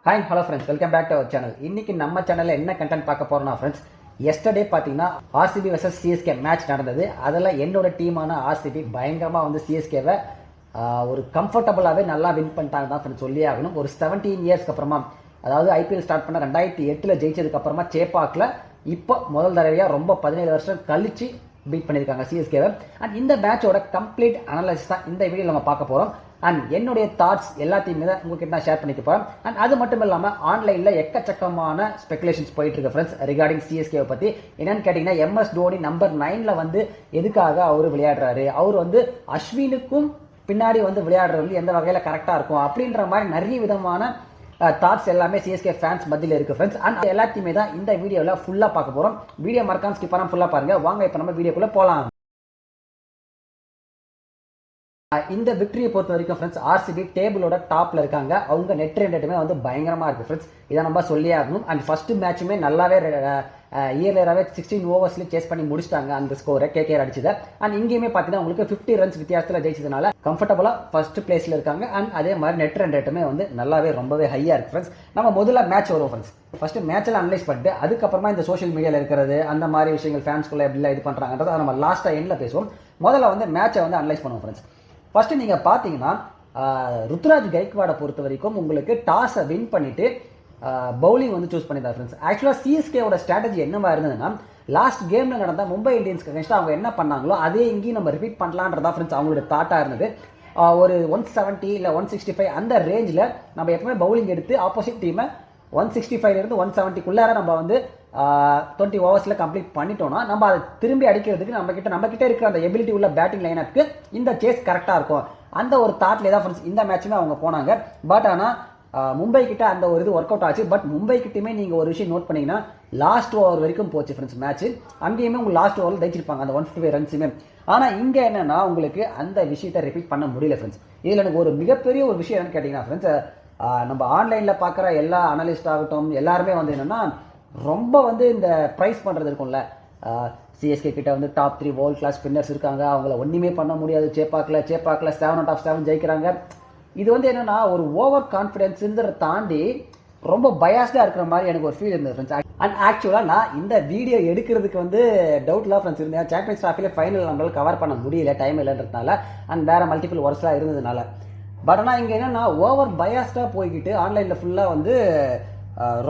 Hi hello friends, welcome back to our channel. இன்னைக்கு நம்ம சேனல்ல என்ன கண்டென்ட் பார்க்க போறோம்னா ஃப்ரெண்ட்ஸ், எஸ்டர்டே பார்த்தீங்கன்னா ஆர்சிபி வர்சஸ் சிஎஸ்கே மேட்ச் நடந்தது. அதில் என்னோட டீமான ஆர்சிபி பயங்கரமாக வந்து சிஎஸ்கேவை ஒரு கம்ஃபர்டபுளாகவே நல்லா வின் பண்ணிட்டாங்க தான் ஃப்ரெண்ட்ஸ் சொல்லி ஆகணும். ஒரு 17 இயர்ஸ்க்கு அப்புறமா, அதாவது ஐபிஎல் ஸ்டார்ட் பண்ண 2008 ஜெயிச்சதுக்கு அப்புறமா சேப்பாக்கில் இப்போ முதல் தடவையாக ரொம்ப 17 வருஷம் கழிச்சு பீட் பண்ணியிருக்காங்க சிஎஸ்கேவை. அண்ட் இந்த மேட்சோட கம்ப்ளீட் அனலைசிஸ் தான் இந்த வீடியோ நம்ம பார்க்க போகிறோம். அண்ட் என்னுடைய தாட்ஸ் எல்லாத்தையுமே தான் உங்ககிட்ட நான் ஷேர் பண்ணிக்க போகிறேன். அண்ட் அது மட்டும் இல்லாமல் ஆன்லைனில் எக்கச்சக்கமான ஸ்பெகுலேஷன்ஸ் போயிட்டு இருக்கு ஃப்ரெண்ட்ஸ் ரிகார்டிங் சிஎஸ்கேவை பற்றி. என்னன்னு கேட்டிங்கன்னா, எம்எஸ் தோனி நம்பர் 9 வந்து எதுக்காக அவர் விளையாடுறாரு, அவர் வந்து அஸ்வினுக்கும் பின்னாடி வந்து விளையாடுறது எந்த வகையில் கரெக்டாக இருக்கும் அப்படின்ற மாதிரி நிறைய விதமான தாட்ஸ் எல்லாமே சிஎஸ்கே ஃபேன்ஸ் மத்தியில் இருக்கு ஃப்ரெண்ட்ஸ். அண்ட் எல்லாத்தையுமே தான் இந்த வீடியோவில் ஃபுல்லாக பார்க்க போகிறோம். வீடியோ மறக்காம ஸ்கிப் பண்ணாம ஃபுல்லாக பாருங்க. வாங்க இப்போ நம்ம வீடியோக்குள்ளே போகலாம். இந்த விக்டரியை பொறுத்த வரைக்கும் ஃப்ரெண்ட்ஸ், ஆர்சிபி டேபிளோட டாப்ல இருக்காங்க. அவங்க நெட் ரேட்டுமே வந்து பயங்கரமா இருக்கு ஃப்ரெண்ட்ஸ், இதை நம்ம சொல்லி ஆகணும். அண்ட் ஃபர்ஸ்ட் மேட்சுமே நல்லாவே இயர்லியராகவே 16 ஓவர்ஸ்ல சேஸ் பண்ணி முடிச்சிட்டாங்க அந்த ஸ்கோரை கேகேஆர் அடிச்சது. அண்ட் இங்கேயுமே பார்த்தீங்கன்னா உங்களுக்கு 50 ரன்ஸ் வித்தியாசத்தில் ஜெயிச்சதுனால கம்ஃபர்டபுளா ஃபர்ஸ்ட் பிளேஸ்ல இருக்காங்க. அண்ட் அதே மாதிரி நெட் ரன் ரேட்டுமே வந்து நல்லாவே ரொம்பவே ஹையா இருக்கு ஃப்ரெண்ட்ஸ். நம்ம முதல்ல மேட்ச் வரும் ஃப்ரெண்ட்ஸ். ஃபர்ஸ்ட் மேட்ச்ல அனலைஸ் பண்ணிட்டு அதுக்கப்புறமா இந்த சோஷியல் மீடியாவில் இருக்கிறது அந்த மாதிரி விஷயங்கள் ஃபேன்ஸ்குள்ள எப்படிலாம் இது பண்றாங்கன்றதை நம்ம லாஸ்டா எண்ட்ல பேசுவோம். முதல்ல வந்து மேட்சை வந்து அனலைஸ் பண்ணுவோம் ஃப்ரெண்ட்ஸ். ஃபர்ஸ்ட் நீங்க பாத்தீங்கன்னா, ருத்ராஜ் கைக்வாடை பொறுத்த வரைக்கும் உங்களுக்கு டாஸை வின் பண்ணிட்டு பவுலிங் வந்து சூஸ் பண்ணியிருந்தார் ஃப்ரெண்ட்ஸ். ஆக்சுவலா சிஎஸ்கேவோட ஸ்ட்ராட்டஜி என்னவா இருந்ததுன்னா, லாஸ்ட் கேம்ல நடந்த மும்பை இந்தியன்ஸ்க்கு அகைன்ஸ்ட் அவங்க என்ன பண்ணாங்களோ அதே இங்கேயும் நம்ம ரிப்பீட் பண்ணலான்றதா ஃப்ரெண்ட்ஸ் அவங்களோட தாட்டா இருந்தது. ஒரு 170 இல்லை 165 அந்த ரேஞ்சில் நம்ம எப்பவுமே பவுலிங் எடுத்து ஆப்போசிட் டீமை 165 இருந்து 170 நம்ம வந்து 20 ஓவர்ஸ்ல கம்ப்ளீட் பண்ணிட்டோம்னா நம்ம அதை திரும்பி அடிக்கிறதுக்கு நம்ம கிட்ட இருக்கிற அந்த எபிலிட்டி உள்ள பேட்டிங் லைனப்புக்கு இந்த சேஸ் கரெக்டா இருக்கும். அந்த ஒரு தாட்ல தான் ஃப்ரெண்ட்ஸ் இந்த மேட்சுமே அவங்க போனாங்க. பட் ஆனா மும்பை கிட்ட அந்த ஒரு இது ஒர்க் அவுட் ஆச்சு. பட் மும்பை கிட்டயுமே நீங்க ஒரு விஷயம் நோட் பண்ணீங்கன்னா, லாஸ்ட் ஓவர் வரைக்கும் போச்சு ஃப்ரெண்ட்ஸ் மேட்ச். அங்கேயுமே உங்களுக்கு லாஸ்ட் ஓவரில் ஜெயிச்சிருப்பாங்க அந்த 155 ரன்ஸுமே. ஆனா இங்க என்னன்னா, உங்களுக்கு அந்த விஷயத்தை ரிப்பீட் பண்ண முடியல ஃப்ரெண்ட்ஸ். இதுல எனக்கு ஒரு மிகப்பெரிய ஒரு விஷயம் என்னன்னு கேட்டீங்கன்னா ஃப்ரெண்ட்ஸ், நம்ம ஆன்லைன்ல பாக்குற எல்லா அனலிஸ்ட் ஆகட்டும் எல்லாருமே வந்து என்னன்னா, ரொம்ப வந்து இந்த பிரைஸ் பண்றது இருக்கும்ல, சிஎஸ்கே கிட்ட வந்து டாப் 3 வேர்ல்ட் கிளாஸ் ஸ்பின்னர்ஸ் இருக்காங்க, அவங்கள ஒண்ணுமே பண்ண முடியாது, சேப்பாக்கல 7 out of 7 ஜெயிக்கிறாங்க. இது வந்து என்னன்னா ஒரு ஓவர் கான்பிடன்ஸ் தாண்டி ரொம்ப பயாஸ்டா இருக்கிற மாதிரி எனக்கு ஒரு ஃபீல் இருந்தது ஃப்ரெண்ட்ஸ். அண்ட் ஆக்சுவலா நான் இந்த வீடியோ எடுக்கிறதுக்கு வந்து டவுட்லாம் ஃப்ரெண்ட்ஸ் இருந்தேன். சாம்பியன்ஸ் டிராஃபில ஃபைனல் நம்மளால கவர் பண்ண முடியல, டைம் இல்லைன்றதுனால அண்ட் வேற மல்டிபிள் ஒர்க்ஸ்லாம் இருந்ததுனால. பட் ஆனால் இங்கே என்னன்னா ஓவர் பயாஸ்டா போய்கிட்டு ஆன்லைன்ல ஃபுல்லா வந்து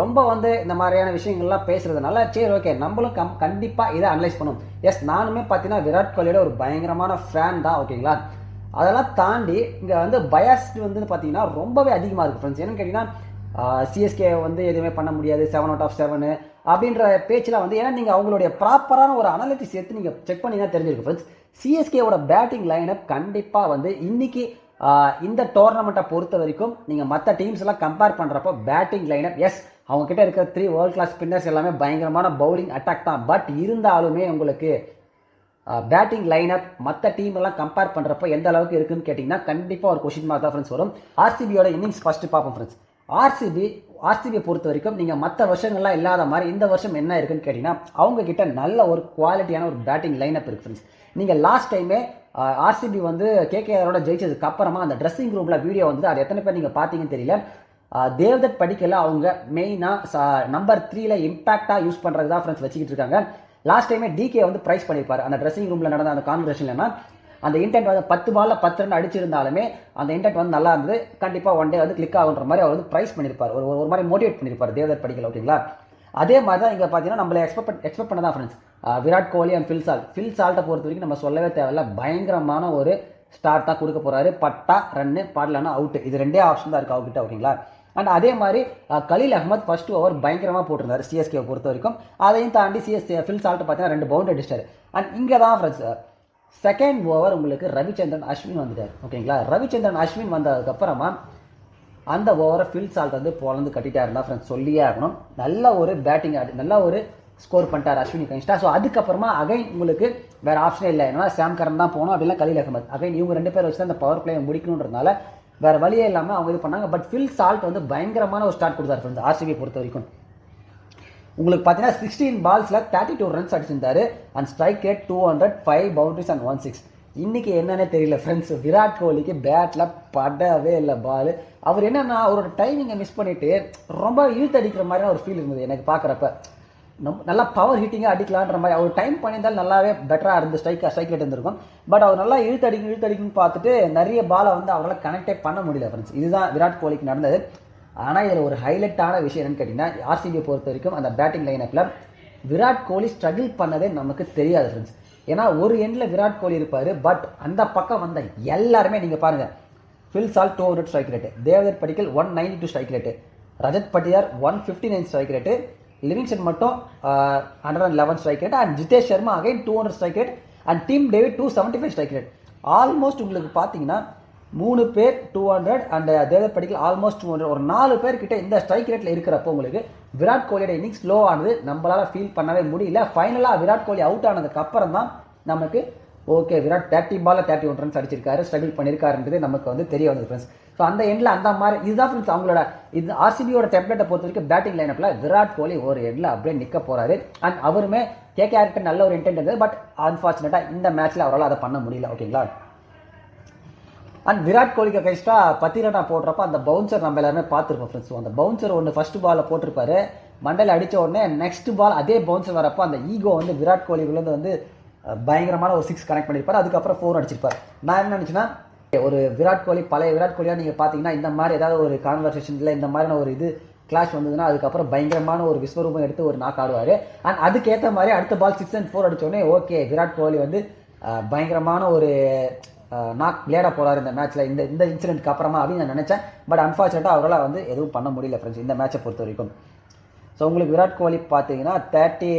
ரொம்ப வந்து இந்த மாதிரியான விஷயங்கள்லாம் பேசுறதுனால சரி ஓகே நம்மளும் கண்டிப்பா இதை அனலைஸ் பண்ணும். எஸ், நானுமே பார்த்தீங்கன்னா விராட் கோலியோட ஒரு பயங்கரமான ஃபேன் தான், ஓகேங்களா. அதெல்லாம் தாண்டி இங்க வந்து பயாஸ் வந்து பார்த்தீங்கன்னா ரொம்பவே அதிகமாக இருக்கு ஃப்ரெண்ட்ஸ். என்னன்னு கேட்டீங்கன்னா, சிஎஸ்கே வந்து எதுவுமே பண்ண முடியாது, 7 out of 7 அப்படின்ற பேச்சுலாம் வந்து, ஏன்னா நீங்க அவங்களுடைய ப்ராப்பரான ஒரு அனாலிசிஸ் எடுத்து நீங்க செக் பண்ணீங்கன்னா தெரிஞ்சிருக்கு ஃப்ரெண்ட்ஸ். சிஎஸ்கேவோட பேட்டிங் லைனப் கண்டிப்பா வந்து இன்னைக்கு இந்த டோர்னமெண்ட்டை பொறுத்த வரைக்கும் நீங்க மற்ற டீம்ஸ் எல்லாம் கம்பேர் பண்றப்போ பேட்டிங் லைனப், எஸ் அவங்க கிட்ட இருக்கிற 3 வேர்ல்ட் கிளாஸ் ஸ்பின்னர்ஸ் எல்லாமே பயங்கரமான பவுலிங் அட்டாக் தான். பட் இருந்தாலுமே உங்களுக்கு பேட்டிங் லைனப் மற்ற டீம் எல்லாம் கம்பேர் பண்றப்போ எந்த அளவுக்கு இருக்குன்னு கேட்டீங்கன்னா கண்டிப்பா ஒரு கொஸ்டின் மார்க் தான் ஃப்ரெண்ட்ஸ் வரும். ஆர்சிபியோட இன்னிங்ஸ் ஃபர்ஸ்ட் பார்ப்போம் ஃப்ரெண்ட்ஸ். ஆர்சிபியை பொறுத்த வரைக்கும் நீங்க மற்ற வருஷங்கள்லாம் இல்லாத மாதிரி இந்த வருஷம் என்ன இருக்குன்னு கேட்டீங்கன்னா, அவங்க கிட்ட நல்ல ஒரு குவாலிட்டியான ஒரு பேட்டிங் லைனப் இருக்கு ஃப்ரெண்ட்ஸ். நீங்க லாஸ்ட் டைமே ஆர்சிபி வந்து கேகேஆரோட ஜெயிச்சதுக்கு அப்புறமா அந்த ட்ரெஸ்ஸிங் ரூம்ல வீடியோ வந்து அது எத்தனை பேர் நீங்க பாத்தீங்கன்னு தெரியல. தேவ்தத் படிக்கல அவங்க மெயினா நம்பர் 3ல இம்பாக்டா யூஸ் பண்றது தான் ஃப்ரெண்ட்ஸ் வச்சுக்கிட்டு இருக்காங்க. லாஸ்ட் டைமே டிகே வந்து பிரைஸ் பண்ணிருப்பாரு அந்த ட்ரெஸ்ஸிங் ரூம்ல நடந்த அந்த கான்வர்சேஷன்ல. அந்த இன்டென்ட் வந்து 10 பால்ல 10 ரன் அடிச்சிருந்தாலுமே அந்த இன்டென்ட் வந்து நல்லா இருந்தது, கண்டிப்பா ஒன் டே வந்து கிளிக் ஆகுன்ற மாதிரி அவர் வந்து பிரைஸ் பண்ணிருப்பாரு, ஒரு மாதிரி மோட்டிவேட் பண்ணிருப்பாரு தேவ்தத் படிக்கல, ஓகேங்களா. அதே மாதிரி தான் இங்க பாத்தீங்கன்னா நம்மள எக்ஸ்பெக்ட் பண்ணதான் friends. Virat Kohli and Phil சால்ட்டை பொறுத்த வரைக்கும் நம்ம சொல்லவே தேவையில்ல, பயங்கரமான ஒரு ஸ்டார்ட் தான் கொடுக்க போறாரு. பட்டா ரன்னு, பாடலன்னா அவுட், இது ரெண்டே ஆப்ஷன் தான் இருக்கு அவர்கிட்ட, ஓகேங்களா. அண்ட் அதே மாதிரி கலீல் அஹ்மத் ஃபர்ஸ்ட் ஓவர் பயங்கரமா போட்டிருந்தாரு சிஎஸ்கே பொறுத்த வரைக்கும். அதையும் தாண்டி ஃபில் சால்ட் பார்த்தீங்கன்னா 2 பவுண்டரி அடிச்சிட்டாரு. அண்ட் இங்க தான் ஃப்ரெண்ட்ஸ் செகண்ட் ஓவர் உங்களுக்கு ரவிச்சந்திரன் அஸ்வின் வந்துட்டார், ஓகேங்களா. ரவிச்சந்திரன் அஸ்வின் வந்ததுக்கு அப்புறமா அந்த ஓவரை ஃபில் சால்ட் வந்து பொழந்து கட்டிட்டாருன்னா ஃப்ரெண்ட்ஸ் சொல்லியே ஆகணும். நல்ல ஒரு பேட்டிங் நல்ல ஒரு ஸ்கோர் பண்ணிட்டார் அஸ்வினி கனிஷ்டா. ஸோ அதுக்கப்புறமா அகைன் உங்களுக்கு வேற ஆப்ஷனே இல்லை, ஏன்னா சாம் கரன் தான் போகணும், அப்படின்னா கலீல் அஹ்மத். அகைன் இவங்க 2 பேர் வச்சு தான் அந்த பவர் பிளேயை முடிக்கணுன்றதுனால வேற வழியே இல்லாம அவங்க இது பண்ணாங்க. பட் ஃபில் சால்ட் வந்து பயங்கரமான ஒரு ஸ்டார்ட் கொடுத்தாரு ஃப்ரெண்ட்ஸ் ஆர்சிபி பொறுத்த வரைக்கும். உங்களுக்கு பாத்தீங்கன்னா 16 பால்ஸ்ல 32 ரன்ஸ் அடிச்சிருந்தாரு. And strike rate 200, 5 boundaries and 1 6. இன்னைக்கு என்னன்னே தெரியல ஃப்ரெண்ட்ஸ், விராட் கோலிக்கு பேட்ல படவே இல்லை பால். அவர் என்னன்னா அவரோட டைமிங்கை மிஸ் பண்ணிட்டு ரொம்ப இழுத்தடிக்கிற மாதிரியான ஒரு ஃபீல் இருந்தது எனக்கு பார்க்குறப்ப. நல்லா பவர் ஹிட்டிங்காக அடிக்கலான்ற மாதிரி அவர் டைம் பண்ணியிருந்தாலும் நல்லாவே பெட்டராக இருந்து ஸ்ட்ரைக் ரேட் இருந்திருக்கும். பட் அவர் நல்லா இழுத்தடிக்குன்னு பார்த்துட்டு நிறைய பாலை வந்து அவரால் கனெக்டே பண்ண முடியல ஃப்ரெண்ட்ஸ். இதுதான் விராட் கோலிக்கு நடந்தது. ஆனால் இதில் ஒரு ஹைலைட்டான விஷயம் என்னன்னு கேட்டிங்கன்னா, ஆர்சிபியை பொறுத்த வரைக்கும் அந்த பேட்டிங் லைனப்பில் விராட் கோலி ஸ்ட்ரகிள் பண்ணதே நமக்கு தெரியாது ஃப்ரெண்ட்ஸ். ஏன்னா ஒரு எண்டில் விராட் கோலி இருப்பார், பட் அந்த பக்கம் வந்த எல்லாருமே நீங்கள் பாருங்கள், Phil Salt 200 strike rate, Devdutt Padikkal 192 strike rate, Rajat Patidar 159 strike rate, Livingstone மட்டும் 111 strike rate, and Jitesh Sharma again 200 strike rate, and Tim David 275 strike rate. Almost உங்களுக்கு பார்த்தீங்கன்னா 3 பேர் 200 அண்ட் தேவதத் படிக்கல் ஆல்மோஸ்ட் 200, ஒரு 4 பேர் கிட்ட இந்த ஸ்ட்ரைக் ரேட்ல இருக்கிறப்போ உங்களுக்கு விராட் கோலியோட இன்னிங்ஸ் ஸ்லோ ஆனது நம்மளால ஃபீல் பண்ணவே முடியல. ஃபைனலாக விராட் கோலி அவுட் ஆனதுக்கு அப்புறம் தான் நமக்கு ஓகே விராட் 30 பால்ல 31 ரன்ஸ் அடிச்சிருக்காரு, ஸ்ட்ரகிள் பண்ணியிருக்காருன்றது நமக்கு வந்து தெரிய வந்தது ஃப்ரெண்ட்ஸ். ஸோ அந்த எண்ணில் அந்த மாதிரி இதுதான் ஃப்ரெண்ட்ஸ் அவங்களோட இது ஆர்சிபியோட டெம்ப்ளேட்டை பொறுத்த வரைக்கும் பேட்டிங் லைனப்பில் விராட் கோலி ஒரு எண்ணில் அப்படியே நிற்க போறாரு. அண்ட் அவருமே கேகேஆருக்கு நல்ல ஒரு இன்டென்ட் இருந்தது, பட் அன்ஃபார்ச்சுனேட்டாக இந்த மேட்ச்ல அவரால் அதை பண்ண முடியல. ஓகேங்களா. அண்ட் விராட் கோலிக்கு அகைன்ஸ்டா பத்திரனா போடுறப்ப அந்த பவுன்சர் நம்ம எல்லாருமே பார்த்துருப்போம் ஃப்ரெண்ட்ஸ். அந்த பவுன்சர் ஒன்று ஃபர்ஸ்ட் பால்ல போட்டிருப்பாரு, மண்டையில் அடிச்ச உடனே நெக்ஸ்ட் பால் அதே பவுன்சர் வரப்போ அந்த ஈகோ வந்து விராட் கோலிக்குள்ளேருந்து வந்து பயங்கரமான ஒரு 6 கனெக்ட் பண்ணியிருப்பாரு, அதுக்கப்புறம் 4 அடிச்சிருப்பாரு. நான் என்ன நினைச்சேன்னா, ஒரு விராட் கோலி பழைய விராட் கோலியா நீங்க பாத்தீங்கன்னா இந்த மாதிரி ஏதாவது ஒரு கான்வர்சேஷன்ல இந்த மாதிரியான ஒரு இது கிளாஷ் வந்ததுன்னா அதுக்கப்புறம் பயங்கரமான ஒரு விஸ்வரூபம் எடுத்து ஒரு நாக் ஆடுவாரு. அண்ட் அதுக்கேற்ற மாதிரி அடுத்த பால் 6 and 4 அடிச்சோடனே ஓகே விராட் கோலி வந்து பயங்கரமான ஒரு நாக் விளையாட போறாரு இந்த மேட்ச்ல, இந்த இன்சிடென்ட்க்கு அப்புறமா அப்படின்னு நான் நினைச்சேன். பட் அன்பார்ச்சுனேட்டா அவரால் வந்து எதுவும் பண்ண முடியல ஃப்ரெண்ட்ஸ் இந்த மேட்சை பொறுத்த வரைக்கும். ஸோ உங்களுக்கு விராட் கோலி பார்த்தீங்கன்னா 30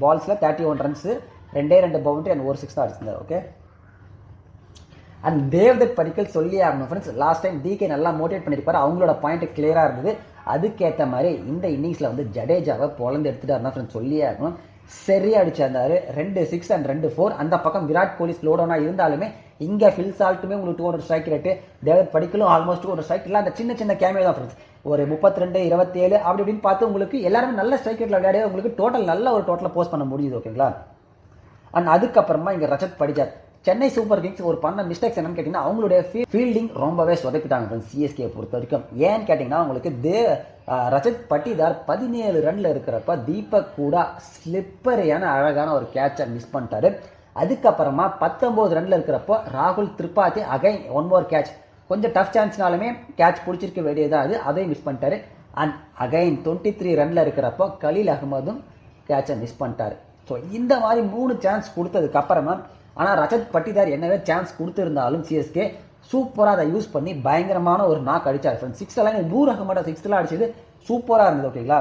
பால்ஸ்ல 31 ரன்ஸ், 2 பவுண்டரி அண்ட் 1 6 தான் அடிச்சிருந்தார். ஓகே. அண்ட் தேவ்தத் படிக்கல் சொல்லி ஆகணும் ஃப்ரெண்ட்ஸ், லாஸ்ட் டைம் டிகே நல்லா மோட்டிவேட் பண்ணியிருப்பாரு, அவங்களோட பாயிண்ட் கிளியரா இருந்தது. அதுக்கேற்ற மாதிரி இந்த இன்னிங்ஸ்ல வந்து ஜடேஜாவை பொழந்து எடுத்துட்டாருன்னா ஃப்ரெண்ட்ஸ் சொல்லியே ஆகணும். சரியா அடிச்சிருந்தாரு, 2 6 and 2 4. அந்த பக்கம் விராட் கோலி ஸ்லோ டவுனா இருந்தாலுமே இங்க ஃபில் சால்ட்டுமே உங்களுக்கு 200 ஸ்ட்ரைக் ரேட்டு, தேவதத் படிக்கலும் ஆல்மோஸ்ட் 200 ஸ்ட்ரைக் இல்லை. அந்த சின்ன சின்ன கேமியோ தான் ஃப்ரெண்ட்ஸ், ஒரு 32 27 அப்படி இப்படின்னு பார்த்து உங்களுக்கு எல்லாருமே நல்ல ஸ்ட்ரைக் ரேட்ல விளையாடி உங்களுக்கு டோட்டல் நல்ல ஒரு டோட்டலை போஸ்ட் பண்ண முடியுது. ஓகேங்களா. அண்ட் அதுக்கப்புறமா இங்க ரஜத் படிதார், சென்னை சூப்பர் கிங்ஸ் ஒரு பண்ண மிஸ்டேக்ஸ் என்னன்னு கேட்டீங்கன்னா அவங்களுடைய ஃபீல்டிங் ரொம்பவே சொதப்பிட்டாங்க சிஎஸ்கே பொறுத்த வரைக்கும். ஏன்னு கேட்டீங்கன்னா உங்களுக்கு ரஜத் பட்டிதார் 17 ரன்ல இருக்கிறப்ப தீபக் கூட ஸ்லிப்பரியான அழகான ஒரு கேட்சை மிஸ் பண்ணிட்டாரு. அதுக்கப்புறமா 19 ரன்ல இருக்கிறப்போ ராகுல் திரிபாதி அகைன் 1 more கேட்ச், கொஞ்சம் டஃப் சான்ஸ்னாலுமே கேட்ச் பிடிச்சிருக்க வேண்டியதா அது, அதையும் மிஸ் பண்ணிட்டாரு. அண்ட் அகைன் 23 ரன்ல இருக்கிறப்போ கலீல் அகமதும் கேட்சை மிஸ் பண்ணிட்டாரு. ஸோ இந்த மாதிரி 3 சான்ஸ் கொடுத்ததுக்கு அப்புறமா ஆனால் ரஜத் பட்டிதார் என்னவே சான்ஸ் கொடுத்திருந்தாலும் சிஎஸ்கே சூப்பராக அதை யூஸ் பண்ணி பயங்கரமான ஒரு நாக் அடிச்சார் ஃப்ரெண்ட்ஸ். 6 எல்லாம் நூறு அகமட 6 அடிச்சது சூப்பராக இருந்தது. ஓகேங்களா.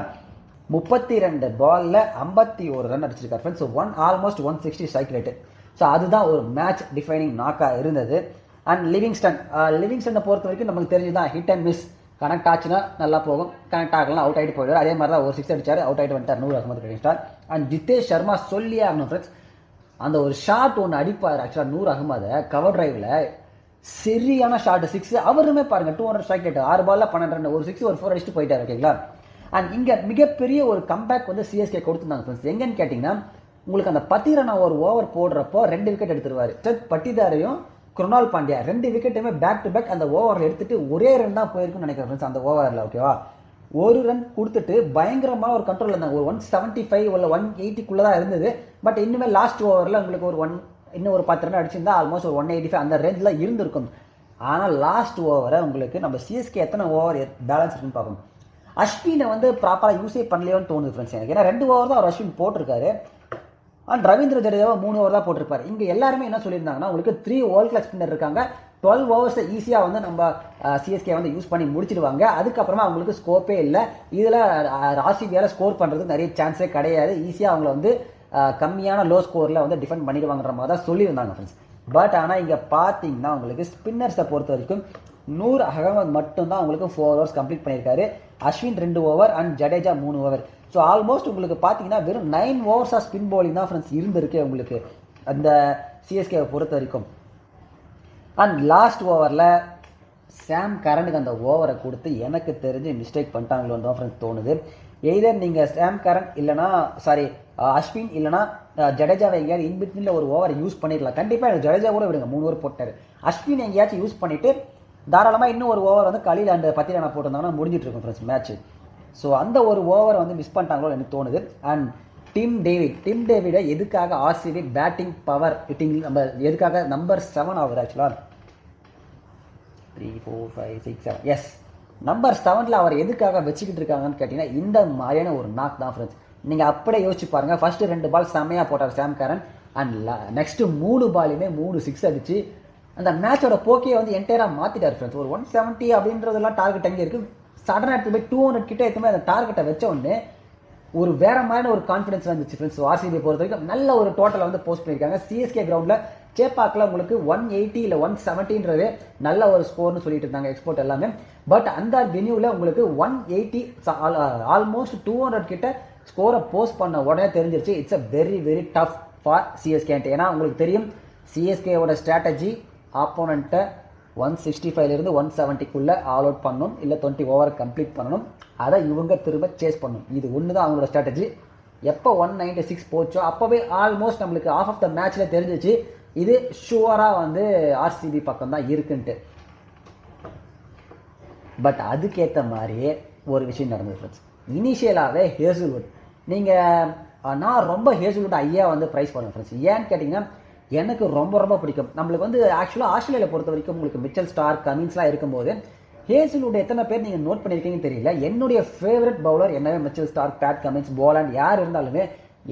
32 பால்ல 51 ரன் அடிச்சிருக்காரு friends. Almost 160 strike rate. So அதுதான் ஒரு மேட்ச் டிஃபைனிங் நாக்காக இருந்தது. அண்ட் லிவிங்ஸ்டனை பொறுத்த வரைக்கும் நமக்கு தெரிஞ்சுதான் ஹிட் அண்ட் மிஸ், கனெக்ட் ஆச்சுன்னா நல்லா போகும், கனெக்ட் ஆகலாம் அவுட் ஆகிட்டு போயிடுவார். அதே மாதிரி தான் ஒரு 6 அடிச்சாரு, அவுட் ஆகிட்டு வந்துட்டார் நூறு அகமது கிடைச்சார். அண்ட் ஜிதேஷ் சர்மா சொல்லியே ஆகணும் ஃப்ரெண்ட்ஸ், அந்த ஒரு ஷாட் ஒன்று அடிப்பார் ஆக்சுவலாக நூறு அகமதை கவர் டிரைவ்ல, சரியான ஷாட் 6. அவருமே பாருங்க 200 ஸ்ட்ரைக் ரேட், 6 பால்ல 12 ரன், ஒரு 6 ஒரு 4 அடிச்சுட்டு போயிட்டார். ஓகேங்களா. அண்ட் இங்க மிகப்பெரிய ஒரு கம்பேக் வந்து சிஎஸ்கே கொடுத்துருந்தாங்க ஃப்ரெண்ட்ஸ். எங்கன்னு கேட்டீங்கன்னா உங்களுக்கு அந்த பத்திரனா ஒரு ஓவர் போடுறப்போ 2 விக்கெட் எடுத்துருவாரு. பட்டிதாரையும் குருணால் பாண்டியா 2 விக்கெட்டுமே பேக் டு பேக் அந்த ஓவரில் எடுத்துட்டு ஒரே ரன் தான் போயிருக்குன்னு நினைக்கிறேன் ஃப்ரெண்ட்ஸ் அந்த ஓவரில். ஓகேவா. ஒரு ரன் கொடுத்துட்டு பயங்கரமான ஒரு கண்ட்ரோல் இருந்தாங்க, ஒரு 175 இல்லை 180 தான் இருந்தது. பட் இன்னுமே லாஸ்ட் ஓவரில் உங்களுக்கு ஒரு இன்னும் ஒரு 10 ரன் அடிச்சிருந்தா ஆல்மோஸ்ட் ஒரு 185 அந்த ரேஞ்சில் இருந்திருக்கும். ஆனால் லாஸ்ட் ஓவரை உங்களுக்கு நம்ம சிஎஸ்கே எத்தனை ஓவர் பேலன்ஸ் இருக்குன்னு பார்க்கணும். அஸ்வினை வந்து ப்ராப்பராக யூஸே பண்ணலையோன்னு தோணுது ஃப்ரெண்ட்ஸ் எனக்கு. ஏன்னா 2 ஓவர் தான் அவர் அஸ்வின் போட்டிருக்காரு. அண்ட் ரவீந்திர ஜடேஜாவை 3 ஓவர் தான் போட்டிருப்பாரு. இங்கே எல்லாருமே என்ன சொல்லியிருந்தாங்கன்னா உங்களுக்கு 3 வேர்ல்ட் கிளாஸ் ஸ்பின்னர் இருக்காங்க, 12 ஓவர்ஸை ஈஸியாக வந்து நம்ம சிஎஸ்கே வந்து யூஸ் பண்ணி முடிச்சிடுவாங்க. அதுக்கப்புறமா அவங்களுக்கு ஸ்கோப்பே இல்லை, இதில் ஆர்சிபியால் ஸ்கோர் பண்ணுறதுக்கு நிறைய சான்ஸே கிடையாது, ஈஸியாக அவங்கள வந்து கம்மியான லோ ஸ்கோரில் வந்து டிஃபெண்ட் பண்ணிடுவாங்கன்ற மாதிரி தான் சொல்லியிருந்தாங்க ஃப்ரெண்ட்ஸ். பட் ஆனால் இங்கே பார்த்தீங்கன்னா உங்களுக்கு ஸ்பின்னர்ஸை பொறுத்த வரைக்கும் நூர் அகமது மட்டும்தான் உங்களுக்கு 4 ஓவர்ஸ் கம்ப்ளீட் பண்ணியிருக்காரு, Ashwin 2 over and Jadeja 3 over. So almost உங்களுக்கு பார்த்தீங்கன்னா வெறும் 9 ஓவர்ஸாக ஸ்பின் பவுலிங் தான் ஃப்ரெண்ட்ஸ் இருந்திருக்கு உங்களுக்கு அந்த சிஎஸ்கேவை பொறுத்த வரைக்கும். அண்ட் லாஸ்ட் ஓவரில் சாம் கரனுக்கு அந்த ஓவரை கொடுத்து எனக்கு தெரிஞ்சு மிஸ்டேக் பண்ணிட்டாங்களோன்னு தான் ஃப்ரெண்ட்ஸ் தோணுது. எய்தர் நீங்கள் சாம் கரன் இல்லைனா அஸ்வின் இல்லைனா ஜடேஜாவை எங்கேயாவது இன்பிட்வீனில் ஒரு ஓவர் யூஸ் பண்ணிடலாம். கண்டிப்பாக எனக்கு ஜடேஜா கூட விடுங்க, 3 ஓவர் போட்டார். அஸ்வின் எங்கேயாச்சும் யூஸ் பண்ணிவிட்டு தாராளமாக இன்னும் ஒரு ஓவர் வந்து கலியில் அந்த 10 ரன் போட்டிருந்தாங்கன்னா முடிஞ்சிட்டு இருக்கும் ஃப்ரெண்ட்ஸ் மேட்ச். ஸோ அந்த ஒரு ஓவரை வந்து மிஸ் பண்ணிட்டாங்களோ எனக்கு தோணுது. அண்ட் டிம் டேவிடை எதுக்காக ஆர்சிபி பேட்டிங் பவர் ஹிட்டிங் நம்ம எதுக்காக நம்பர் 7 ஆகுது ஆக்சுவலாக 3, 4, 5, 6, 7 எஸ் நம்பர் 7ல் அவர் எதுக்காக வச்சுக்கிட்டு இருக்காங்கன்னு கேட்டிங்கன்னா இந்த மாதிரியான ஒரு நாக் தான் ஃப்ரெண்ட்ஸ். நீங்கள் அப்படியே யோசிச்சு பாருங்கள். ஃபர்ஸ்ட் 2 பால் செம்மையாக போட்டார் சாம் கரன். அண்ட் நெக்ஸ்ட் 3 பாலுமே 3 6 அடிச்சு அந்த மேட்சோட போக்கையை வந்து என்டையராக மாற்றிட்டார் ஃப்ரெண்ட்ஸ். ஒரு 170 அப்படின்றதெல்லாம் டார்கெட் எங்கே இருக்குது, சடனாக எடுத்து போய் 200 கிட்ட எடுத்துமே அந்த டார்கெட்டை வச்ச உடனே ஒரு வேற மாதிரியான ஒரு கான்ஃபிடன்ஸ் வந்துச்சு ஃப்ரெண்ட்ஸ். ஆர்சிபி பொறுத்த வரைக்கும் நல்ல ஒரு டோட்டலை வந்து போஸ்ட் பண்ணியிருக்காங்க. சிஎஸ்கே கிரவுண்டில் சேப்பாக்கில் உங்களுக்கு 180 இல்லை 170ன்றது நல்ல ஒரு ஸ்கோர்னு சொல்லிட்டு இருந்தாங்க எக்ஸ்போர்ட் எல்லாமே. பட் அந்த வென்யூவில் உங்களுக்கு 180 ஆல்மோஸ்ட் 200 கிட்ட ஸ்கோரை போஸ்ட் பண்ண உடனே தெரிஞ்சிருச்சு it's a very very tough for CSK. ஏன்னா உங்களுக்கு தெரியும் சிஎஸ்கேவோட ஸ்ட்ராட்டஜி ஆப்போனண்ட்டை 165லேருந்து 170க்குள்ளே ஆல் அவுட் பண்ணணும், இல்லை 20 ஓவர் கம்ப்ளீட் பண்ணணும். அதை இவங்க திரும்ப சேஸ் பண்ணணும். இது ஒன்று தான் அவங்களோட ஸ்ட்ராட்டஜி. எப்போ 196 போச்சோ அப்போவே ஆல்மோஸ்ட் நம்மளுக்கு ஆஃப் ஆஃப் த மேட்ச்சில் தெரிஞ்சிச்சு இது ஷுவராக வந்து ஆர்சிபி பக்கம் தான் இருக்குன்ட்டு. பட் அதுக்கேற்ற மாதிரியே ஒரு விஷயம் நடந்தது ஃப்ரெண்ட்ஸ். இனிஷியலாகவே ஹேசல்வுட் நான் ரொம்ப ஹேசல்வுட் ஐயா வந்து ப்ரைஸ் பண்ணுவேன் ஃப்ரெண்ட்ஸ். ஏன்னு கேட்டிங்கன்னா எனக்கு ரொம்ப ரொம்ப பிடிக்கும். நம்மளுக்கு வந்து ஆக்சுவலாக ஆஸ்திரேலியாவில் பொறுத்த வரைக்கும் உங்களுக்கு மிச்சல் ஸ்டார்க் கமின்ஸ்லாம் இருக்கும்போது ஹேசல்வுட் எத்தனை பேர் நீங்கள் நோட் பண்ணியிருக்கீங்கன்னு தெரியல. என்னுடைய ஃபேவரட் பவுலர் என்னவே Mitchell Stark, Pat Cummins, Poland யார் இருந்தாலுமே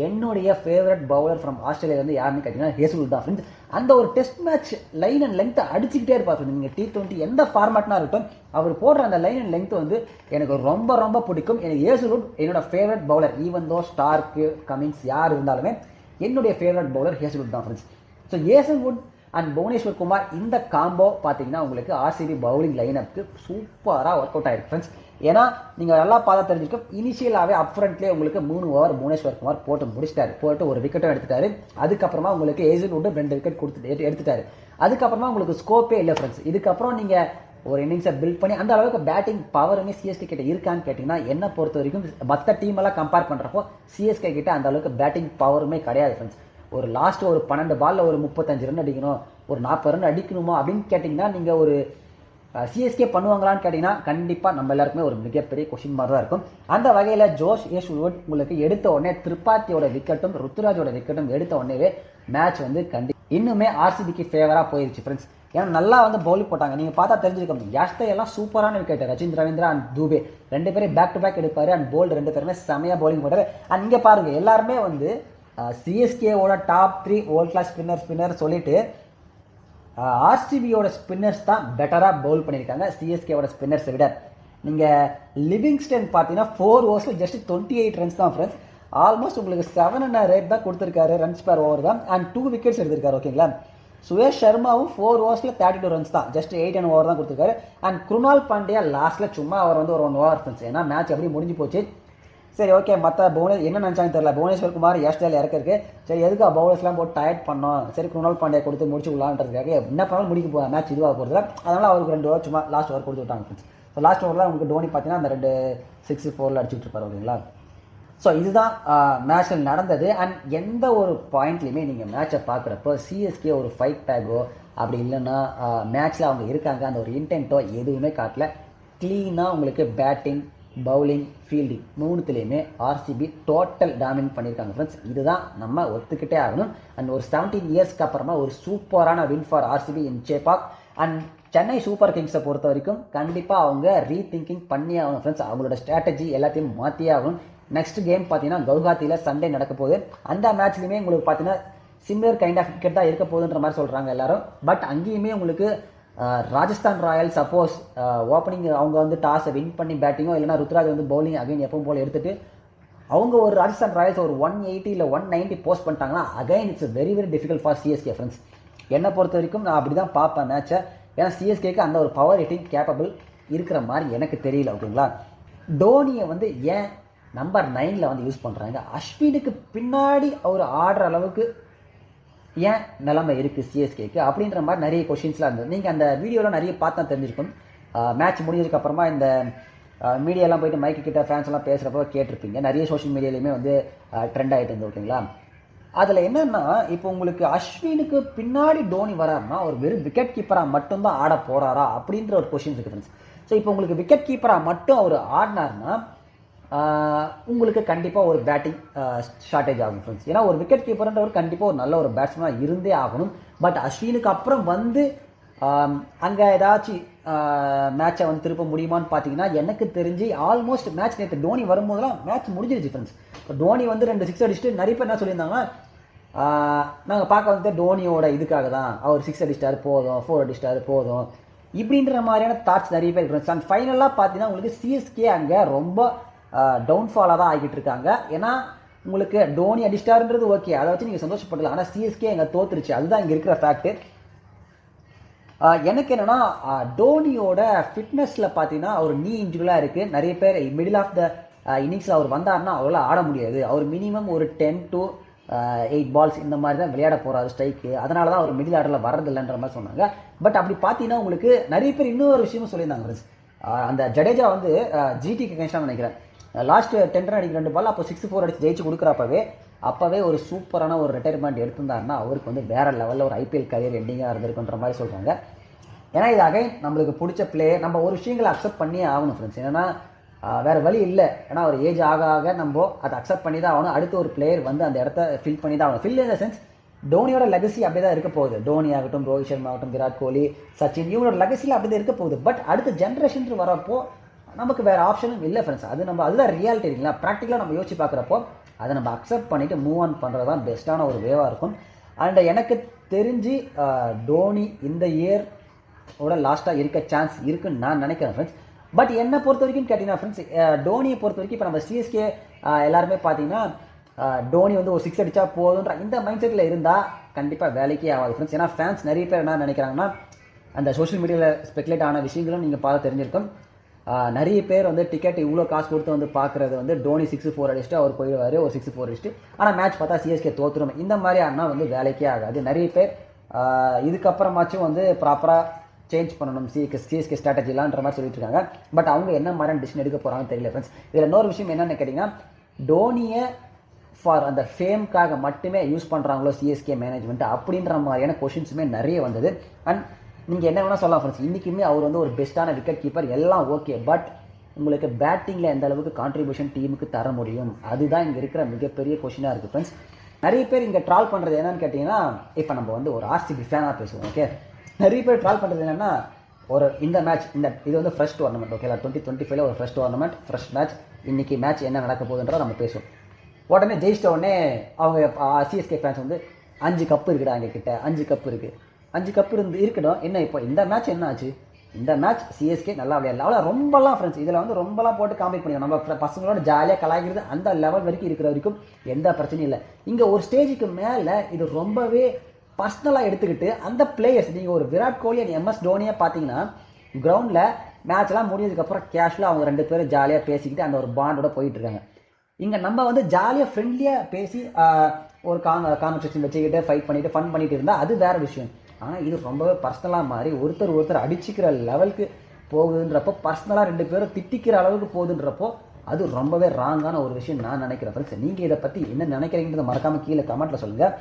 என்னுடைய ஃபேவரட் பவுலர் ஃப்ரம் ஆஸ்திரேலியா வந்து யாருன்னு கேட்டிங்கன்னா ஹேசல்வுட் தான் ஃப்ரெண்ட்ஸ். அந்த ஒரு டெஸ்ட் மேட்ச் லைன் அண்ட் லெங்த்தை அடிச்சுக்கிட்டே இருப்பார். நீங்கள் T20 எந்த ஃபார்மேட்னா இருக்கட்டும் அவர் போடுற அந்த லைன் அண்ட் லெங்த் வந்து எனக்கு ரொம்ப ரொம்ப பிடிக்கும். எனக்கு ஹேசல்வுட் என்னோட favourite bowler. Even though Starc Cummins யார் இருந்தாலுமே என்னுடைய ஃபேவரட் பவுலர் ஹேசல்வுட் தான் friends. So Hazlewood and Bhuvneshwar Kumar இந்த காம்போ பார்த்தீங்கன்னா உங்களுக்கு ஆர்சிபி பவுலிங் லைனப்புக்கு சூப்பராக ஒர்க் அவுட் ஆயிருக்கு ஃப்ரெண்ட்ஸ். ஏன்னா நீங்கள் நல்லா பார்த்தா தெரிஞ்சிருக்கும் இனிஷியலாகவே அப் ஃப்ரண்ட்லேயே உங்களுக்கு 3 ஓவர் புவனேஸ்வர் குமார் போட்டு முடிச்சிட்டாரு. போட்டு ஒரு விக்கெட்டும் எடுத்துட்டாரு. அதுக்கப்புறமா உங்களுக்கு ஹேசல்வுட் 2 விக்கெட் எடுத்துட்டாரு. அதுக்கப்புறமா உங்களுக்கு ஸ்கோப்பே இல்லை ஃப்ரெண்ட்ஸ். இதுக்கப்புறம் நீங்கள் ஒரு இன்னிங்ஸை பில்ட் பண்ணி அந்த அளவுக்கு பேட்டிங் பவருமே சிஎஸ்கே கிட்ட இருக்கான்னு கேட்டிங்கன்னா என்னை பொறுத்த வரைக்கும் மற்ற டீமெல்லாம் கம்பேர் பண்ணுறப்போ சிஎஸ்கே கிட்ட அந்த அளவுக்கு பேட்டிங் பவருமே கிடையாது ஃப்ரெண்ட்ஸ். ஒரு லாஸ்ட் ஒரு 12 பாலில் ஒரு 35 ரன் அடிக்கணும், ஒரு 40 ரன் அடிக்கணுமா அப்படின்னு கேட்டிங்கன்னா நீங்கள் ஒரு சிஎஸ்கே பண்ணுவாங்களான்னு கேட்டிங்கன்னா கண்டிப்பாக நம்ம எல்லாருக்குமே ஒரு மிகப்பெரிய கொஸ்டின் மார்க் தான் இருக்கும். அந்த வகையில் ஜோஷ் ஹேசல்வுட் உங்களுக்கு எடுத்த உடனே திரிபாத்தியோட விக்கெட்டும் ருத்துராஜோட விக்கெட்டும் எடுத்த உடனே மேட்ச் வந்து இன்னுமே ஆர்சிபிக்கு ஃபேவராக போயிடுச்சு ஃப்ரெண்ட்ஸ். ஏன்னா நல்லா வந்து பவுலிங் போட்டாங்க. நீங்கள் பார்த்தா தெரிஞ்சுக்கணும் யாஸ்தை எல்லாம் சூப்பரான விக்கெட். ரச்சின் ரவீந்திரா அண்ட் தூபே 2 பேரும் பேக் டு பேக் எடுப்பார். அண்ட் போல்ட் 2 பேருமே செமையாக பவுலிங் போட்டார். அண்ட் இங்கே பாருங்கள் எல்லாருமே வந்து சிஎஸ்கேவோட டாப் 3 வேர்ல்ட் கிளாஸ் ஸ்பின்னர் சொல்லிட்டு ஆர்சிபியோட ஸ்பின்னர்ஸ் தான் பெட்டராக பவுல் பண்ணியிருக்காங்க சிஎஸ்கேவோட ஸ்பின்னர்ஸை விட. நீங்கள் லிவிங்ஸ்டன் பார்த்தீங்கன்னா 4 ஓவர்ஸில் ஜஸ்ட் 28 ரன்ஸ் தான் ஃப்ரெண்ட்ஸ். ஆல்மோஸ்ட் உங்களுக்கு 7 ரேட் தான் கொடுத்துருக்காரு, ரன்ஸ் பேர் ஓவர் தான். அண்ட் 2 விக்கெட்ஸ் எடுத்திருக்காரு. ஓகேங்களா. சுயேஷ் சர்மாவும் 4 ஓவர்ஸில் 32 ரன்ஸ் தான், ஜஸ்ட் 8 ஓவர் தான் கொடுத்துருக்காரு. அண்ட் குருணால் பாண்டியா லாஸ்ட்டில் சும்மா அவர் வந்து ஒரு 1 ஓவர் ஃப்ரெண்ட்ஸ். ஏன்னா மேட்ச் அப்படி முடிஞ்சு போச்சு. சரி ஓகே மற்ற என்ன நினச்சாங்க தெரியல. புவனேஸ்வர் குமார் ஏஸ்டேல் இறக்கிருக்கு. சரி எதுக்கு பவுலர்ஸ்லாம் போட்டு டயர்ட் பண்ணோம், சரி குருணால் பாண்டியா கொடுத்து முடிச்சு விடலான்றதுக்காக என்ன பண்ணாலும் முடிக்க மேட்ச் இதுவாக போகிறது. அதனால் அவருக்கு 2 ஓவர் சும்மா லாஸ்ட் ஓவர் கொடுத்து விட்டாங்க ஃப்ரெண்ட்ஸ். ஸோ லாஸ்ட் ஓவரில் உங்களுக்கு டோனி பார்த்தீங்கன்னா அந்த 2 6 4 அடிச்சுட்டு இருப்பார். ஓகேங்களா. ஸோ இதுதான் மேட்ச்சில் நடந்தது. அண்ட் எந்த ஒரு பாயிண்ட்லையுமே நீங்கள் மேட்சை பார்க்குறப்போ சிஎஸ்கே ஒரு ஃபைட் பேக்கோ அப்படி இல்லைன்னா மேட்ச்சில் அவங்க இருக்காங்க அந்த ஒரு இன்டென்ட்டோ எதுவுமே காட்டல. க்ளீனாக உங்களுக்கு பேட்டிங், பவுலிங், ஃபீல்டிங் 3த்துலேயுமே ஆர்சிபி டோட்டல் டாமினேட் பண்ணியிருக்காங்க ஃப்ரெண்ட்ஸ். இதுதான் நம்ம ஒத்துக்கிட்டே ஆகணும். அண்ட் ஒரு 17 இயர்ஸ்க்கு அப்புறமா ஒரு சூப்பரான win for RCB in Chepauk. And Chennai super கிங்ஸை பொறுத்த வரைக்கும் கண்டிப்பாக அவங்க ரீதிங்கிங் பண்ணியே ஆகணும் ஃப்ரெண்ட்ஸ். அவங்களோட ஸ்ட்ராட்டஜி எல்லாத்தையும் மாற்றியே ஆகணும். நெக்ஸ்ட் கேம் பார்த்தீங்கன்னா கவுஹாத்தியில் சண்டே நடக்க போகுது. அந்த மேட்ச்லையுமே உங்களுக்கு பார்த்தீங்கன்னா சிமிலர் கைண்ட் ஆஃப் கிரிக்கெட் தான் இருக்க போகுதுன்ற மாதிரி சொல்கிறாங்க எல்லாரும். பட் அங்கேயுமே உங்களுக்கு ராஜஸ்தான் ராயல் சப்போஸ் ஓப்பனிங் அவங்க வந்து டாஸை வின் பண்ணி பேட்டிங்கோ இல்லைனா ருத்ராஜ் வந்து பவுலிங் அகைன் எப்பவும் போல் எடுத்துட்டு அவங்க ஒரு ராஜஸ்தான் ராயல்ஸ் ஒரு 180 இல்லை 190 போஸ்ட் பண்ணிட்டாங்கன்னா again it's very very difficult for CSK friends. என்னை பொறுத்த வரைக்கும் நான் அப்படி தான் பார்ப்பேன் மேட்சை. ஏன்னா சிஎஸ்கேக்கு அந்த ஒரு பவர் ஹிட்டிங் கேப்பபிள் இருக்கிற மாதிரி எனக்கு தெரியல. ஓகேங்களா. டோனியை வந்து ஏன் நம்பர் 9ல் வந்து யூஸ் பண்ணுறாங்க, அஸ்வினுக்கு பின்னாடி அவர் ஆடுற அளவுக்கு ஏன் நிலைமை இருக்குது சிஎஸ்கேக்கு அப்படின்ற மாதிரி நிறைய கொஷின்ஸ்லாம் இருந்தது. நீங்கள் அந்த வீடியோவில் நிறைய பார்த்தா தெரிஞ்சிருக்கும். மேட்ச் முடிஞ்சதுக்கப்புறமா இந்த மீடியாலாம் போயிட்டு மைக்கு கிட்ட ஃபேன்ஸ் எல்லாம் பேசுகிறப்போ கேட்டிருப்பீங்க. நிறைய சோஷியல் மீடியாலையுமே வந்து ட்ரெண்ட் ஆகிட்டு இருந்து ஓகேங்களா. அதில் என்னன்னா இப்போ உங்களுக்கு அஸ்வினுக்கு பின்னாடி டோனி வராருன்னா ஒரு வெறும் விக்கெட் கீப்பராக மட்டும்தான் ஆட போகிறாரா அப்படின்ற ஒரு கொஷின் இருக்கு ஃப்ரெண்ட்ஸ். ஸோ இப்போ உங்களுக்கு விக்கெட் கீப்பராக மட்டும் அவர் ஆடினார்னா உங்களுக்கு கண்டிப்பாக ஒரு பேட்டிங் ஷார்ட்டேஜ் ஆகும் ஃப்ரெண்ட்ஸ். ஏன்னா ஒரு விக்கெட் கீப்பர்ன்றவர் கண்டிப்பாக ஒரு நல்ல ஒரு பேட்ஸ்மேனாக இருந்தே ஆகணும். பட் அஸ்வினுக்கு அப்புறம் வந்து அங்கே ஏதாச்சும் மேட்சை வந்து திருப்ப முடியுமான்னு பார்த்தீங்கன்னா எனக்கு தெரிஞ்சு ஆல்மோஸ்ட் மேட்ச் நேற்று டோனி வரும்போதெல்லாம் மேட்ச் முடிஞ்சிருச்சு ஃப்ரெண்ட்ஸ். இப்போ டோனி வந்து 2 6 அடிச்சுட்டு நிறைய பேர் என்ன சொல்லியிருந்தாங்கன்னா நாங்கள் பார்க்க வந்து டோனியோட இதுக்காக தான் அவர் 6 அடிச்சிட்டாரு போதும் 4 அடிச்சிட்டாரு போதும் இப்படின்ற மாதிரியான தாட்ஸ் நிறைய பேர் இருக்கு. அண்ட் ஃபைனலாக பார்த்தீங்கன்னா உங்களுக்கு சிஎஸ்கே அங்கே ரொம்ப டவுன்ஃபாலாக தான் ஆகிட்டு இருக்காங்க. ஏன்னா உங்களுக்கு டோனி அடிச்சிட்டாருன்றது ஓகே, அதை வச்சு நீங்கள் சந்தோஷப்படலாம். ஆனால் சிஎஸ்கே அங்கே தோத்துருச்சு, அதுதான் இங்கே இருக்கிற ஃபேக்ட். எனக்கு என்னன்னா டோனியோட ஃபிட்னஸில் பார்த்தீங்கன்னா அவர் நீ இன்ஜுரிலாம் இருக்குது. நிறைய பேர் மிடில் ஆஃப் த இன்னிங்ஸில் அவர் வந்தார்னா அவரால் ஆட முடியாது. அவர் மினிமம் ஒரு 10 to 8 பால்ஸ் இந்த மாதிரி தான் விளையாட போகிறாரு ஸ்ட்ரைக்கு. அதனால தான் அவர் மிடில் ஆர்டரில் வரதில்லைன்ற மாதிரி சொன்னாங்க. பட் அப்படி பார்த்தீங்கன்னா உங்களுக்கு நிறைய பேர் இன்னொரு விஷயமும் சொல்லியிருந்தாங்க. அந்த ஜடேஜா வந்து ஜிடிக்கு அகேன்ஸ்டாக நினைக்கிறேன் லாஸ்ட் 10 ரன் அடிக்க 2 பால் அப்போ 6-4 அடிச்சு ஜெயிச்சு கொடுக்குறப்பவே ஒரு சூப்பரான ஒரு ரிட்டையர்மெண்ட் எடுத்திருந்தாருன்னா அவருக்கு வந்து வேற லெவலில் ஒரு ஐபிஎல் கரியர் எண்டிங்காக இருந்திருக்குன்ற மாதிரி சொல்கிறாங்க. ஏன்னா இது அகைன் நம்மளுக்கு பிடிச்ச பிளேயர், நம்ம ஒரு விஷயங்களை அக்செப்ட் பண்ணியே ஆகணும் ஃப்ரெண்ட்ஸ். ஏன்னா வேறு வழி இல்லை. ஏன்னா ஒரு ஏஜ் ஆக ஆக நம்ம அதை அக்செப்ட் பண்ணி தான் ஆகணும். அடுத்த ஒரு பிளேயர் வந்து அந்த இடத்த ஃபில் பண்ணி தான் ஆகணும். ஃபில் இன் த சென்ஸ் டோனியோட லெகசி அப்படியே தான் இருக்க போகுது. டோனி ஆகட்டும், ரோஹித் சர்மா ஆகட்டும், விராட் கோலி, சச்சின் இவங்களோட லெகசியில் அப்படி தான் இருக்க போகுது. பட் அடுத்த ஜென்ரேஷன் வரப்போ நமக்கு வேறு ஆப்ஷனும் இல்லை ஃப்ரெண்ட்ஸ். அதுதான் ரியாலிட்டி இல்லைங்களா. ப்ராக்டிக்கலாக நம்ம யோசிச்சு பார்க்குறப்போ அதை நம்ம அக்செப்ட் பண்ணிவிட்டு மூவ் ஆன் பண்ணுறது தான் பெஸ்ட்டான ஒரு வேவாக இருக்கும். அண்ட் எனக்கு தெரிஞ்சு டோனி இந்த இயர் லாஸ்ட்டாக இருக்க சான்ஸ் இருக்குன்னு நான் நினைக்கிறேன் ஃப்ரெண்ட்ஸ். பட் என்னை பொறுத்த வரைக்கும் கேட்டிங்கன்னா ஃப்ரெண்ட்ஸ், டோனியை பொறுத்த வரைக்கும் இப்போ நம்ம சிஎஸ்கே எல்லாருமே பார்த்தீங்கன்னா டோனி வந்து ஒரு 6 அடித்தா போதுன்ற இந்த மைண்ட் செட்டில் இருந்தால் கண்டிப்பாக வேலைக்கே ஆகாது ஃப்ரெண்ட்ஸ். ஏன்னா ஃபேன்ஸ் நிறைய பேர் என்ன நினைக்கிறாங்கன்னா அந்த சோஷியல் மீடியாவில் ஸ்பெகுலேட் ஆன விஷயங்களும் நீங்கள் பார்த்து தெரிஞ்சிருக்கும். நிறைய பேர் வந்து டிக்கெட் இவ்வளோ காசு கொடுத்து வந்து பார்க்குறது வந்து டோனி 6-4 அடிச்சுட்டு அவர் போயிடுவார், ஒரு 6-4 அடிச்சுட்டு ஆனால் மேட்ச் பார்த்தா சிஎஸ்கே தோற்றுரும். இந்த மாதிரி ஆனால் வந்து வேலைக்கே ஆகாது. நிறைய பேர் இதுக்கப்புறமாச்சும் வந்து ப்ராப்பராக சேஞ்ச் பண்ணணும் சிஎஸ்கே ஸ்ட்ராட்டஜிலான்ற மாதிரி சொல்லிட்டு இருக்காங்க. பட் அவங்க என்ன மாதிரியான டிசிஷன் எடுக்க போகிறாங்கன்னு தெரியல ஃப்ரெண்ட்ஸ். இதில் இன்னொரு விஷயம் என்னென்னு கேட்டிங்கன்னா டோனியை ஃபார் அந்த ஃபேம்காக மட்டுமே யூஸ் பண்ணுறாங்களோ சிஎஸ்கே மேனேஜ்மெண்ட் அப்படின்ற மாதிரியான கொஷின்ஸுமே நிறைய வந்தது. அண்ட் நீங்கள் என்ன வேணால் சொல்லலாம் ஃப்ரெண்ட்ஸ், இன்றைக்குமே அவர் வந்து ஒரு பெஸ்ட்டான விக்கெட் கீப்பர் எல்லாம் ஓகே. பட் உங்களுக்கு பேட்டிங்கில் எந்த அளவுக்கு கான்ட்ரிபியூஷன் டீமுக்கு தர முடியும், அதுதான் இங்கே இருக்கிற மிகப்பெரிய கொஷினாக இருக்குது ஃப்ரெண்ட்ஸ். நிறைய பேர் இங்கே ட்ரால் பண்ணுறது என்னன்னு கேட்டிங்கன்னா, இப்போ நம்ம வந்து ஒரு ஆர்சிபி ஃபேனாக பேசுவோம் ஓகே. நிறைய பேர் ட்ரால் பண்ணுறது என்னென்னா இந்த மேட்ச் இது வந்து ஃப்ரெஷ் டோர்னமெண்ட் ஓகேலா. 2025 ஒரு ஃப்ரெஷ் டோர்னமெண்ட், ஃப்ரெஷ் மேட்ச். இன்றைக்கி மேட்ச் என்ன நடக்க போகுதுன்றதை நம்ம பேசுவோம். உடனே ஜெயிச்சிட்ட உடனே அவங்க சிஎஸ்கே ஃபேன்ஸ் வந்து 5 கப்பு இருக்குடா எங்கள் கிட்ட, 5 கப்பு இருக்குது, 5 கப்பு இருக்கட்டும். என்ன இப்போ இந்த மேட்ச் என்ன ஆச்சு? இந்த மேட்ச் சிஎஸ்கே நல்லா விளையாடல, அவ்வளோ ரொம்பலாம் ஃப்ரெண்ட்ஸ். இதில் வந்து ரொம்பலாம் போட்டு காம்பேட் பண்ணிக்கலாம். நம்ம பசங்களோட ஜாலியாக கலாய்க்கிறது அந்த லெவல் வரைக்கும் இருக்கிற வரைக்கும் எந்த பிரச்சனையும் இல்லை. இங்கே ஒரு ஸ்டேஜுக்கு மேலே இது ரொம்பவே பர்சனலாக எடுத்துக்கிட்டு அந்த பிளேயர்ஸ், நீங்கள் ஒரு விராட் கோலி அண்ட் எம்எஸ் டோனியாக பார்த்தீங்கன்னா கிரவுண்டில் மேட்ச்லாம் முடிஞ்சதுக்கப்புறம் கேஷுவலாக அவங்க 2 பேரும் ஜாலியாக பேசிக்கிட்டு அந்த ஒரு பாண்டோட போயிட்டு இருக்காங்க. இங்கே நம்ம வந்து ஜாலியாக ஃப்ரெண்ட்லியாக பேசி ஒரு கான்வர்சேஷன் வச்சுக்கிட்டு ஃபைட் பண்ணிவிட்டு ஃபன் பண்ணிட்டு இருந்தால் அது வேறு விஷயம். ஆனால் இது ரொம்பவே பர்சனலாக மாதிரி ஒருத்தர் அடிச்சுக்கிற லெவலுக்கு போகுதுன்றப்போ, பர்சனலாக 2 பேரும் திட்டிக்கிற அளவுக்கு போகுதுன்றப்போ அது ரொம்பவே ராங்கான ஒரு விஷயம் நான் நினைக்கிறேன் ஃப்ரெண்ட்ஸ். நீங்கள் இதை பற்றி என்ன நினைக்கிறீங்கன்றதை மறக்காமல் கீழே கமெண்ட்டில் சொல்லுங்கள்.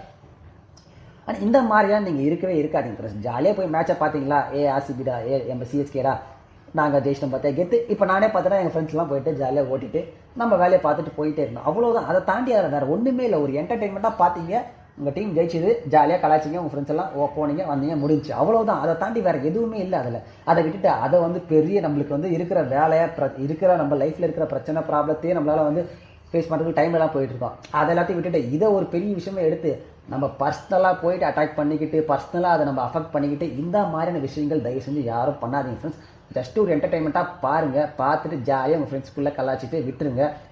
ஆனால் இந்த மாதிரியா நீங்கள் இருக்கவே இருக்காதீங்க ஃப்ரெண்ட்ஸ். ஜாலியாக போய் மேட்சை பார்த்தீங்களா, ஆர்சிபிடா, நம்ம சிஎஸ்கேடா, நாங்கள் ஜெயிச்சிட்டோம் பார்த்தா கெத்து. இப்போ நானே பார்த்தேன்னா எங்கள் ஃப்ரெண்ட்ஸ்லாம் போயிட்டு ஜாலியாக ஓட்டிட்டு நம்ம வேலையை பார்த்துட்டு போயிட்டே இருந்தோம், அவ்வளோதான். அதை தாண்டி அதில் வேறு ஒன்றுமே இல்லை. ஒரு என்டர்டெயின்மெண்ட்டாக பார்த்தீங்க, உங்கள் டீம் ஜெயிச்சுது, ஜாலியாக கலாய்ச்சிங்க, உங்கள் ஃப்ரெண்ட்ஸ் எல்லாம் போனீங்க வந்தீங்க முடிஞ்சு, அவ்வளோதான். அதை தாண்டி வேறு எதுவுமே இல்லை அதில். அதை விட்டுட்டு அதை வந்து பெரிய நம்மளுக்கு வந்து இருக்கிற வேலையை இருக்கிற நம்ம லைஃப்பில் இருக்கிற பிரச்சனை ப்ராப்ளத்தையே நம்மளால் வந்து ஃபேஸ் பண்ணுறதுக்கு டைம் எல்லாம் போயிட்டுருக்கோம். அதை எல்லாத்தையும் விட்டுட்டு இதை ஒரு பெரிய விஷயமே எடுத்து நம்ம பர்சனலாக போயிட்டு அட்டாக் பண்ணிக்கிட்டு பர்சனலாக அதை நம்ம அஃபெக்ட் பண்ணிக்கிட்டு இந்த மாதிரியான விஷயங்கள் தயவு செஞ்சு யாரும் பண்ணாதீங்க ஃப்ரெண்ட்ஸ். ஜஸ்ட் ஒரு என்டர்டைன்மெண்ட்டாக பாருங்கள், பார்த்துட்டு ஜாலியாக உங்கள் ஃப்ரெண்ட்ஸ்குள்ளே கலாச்சிட்டு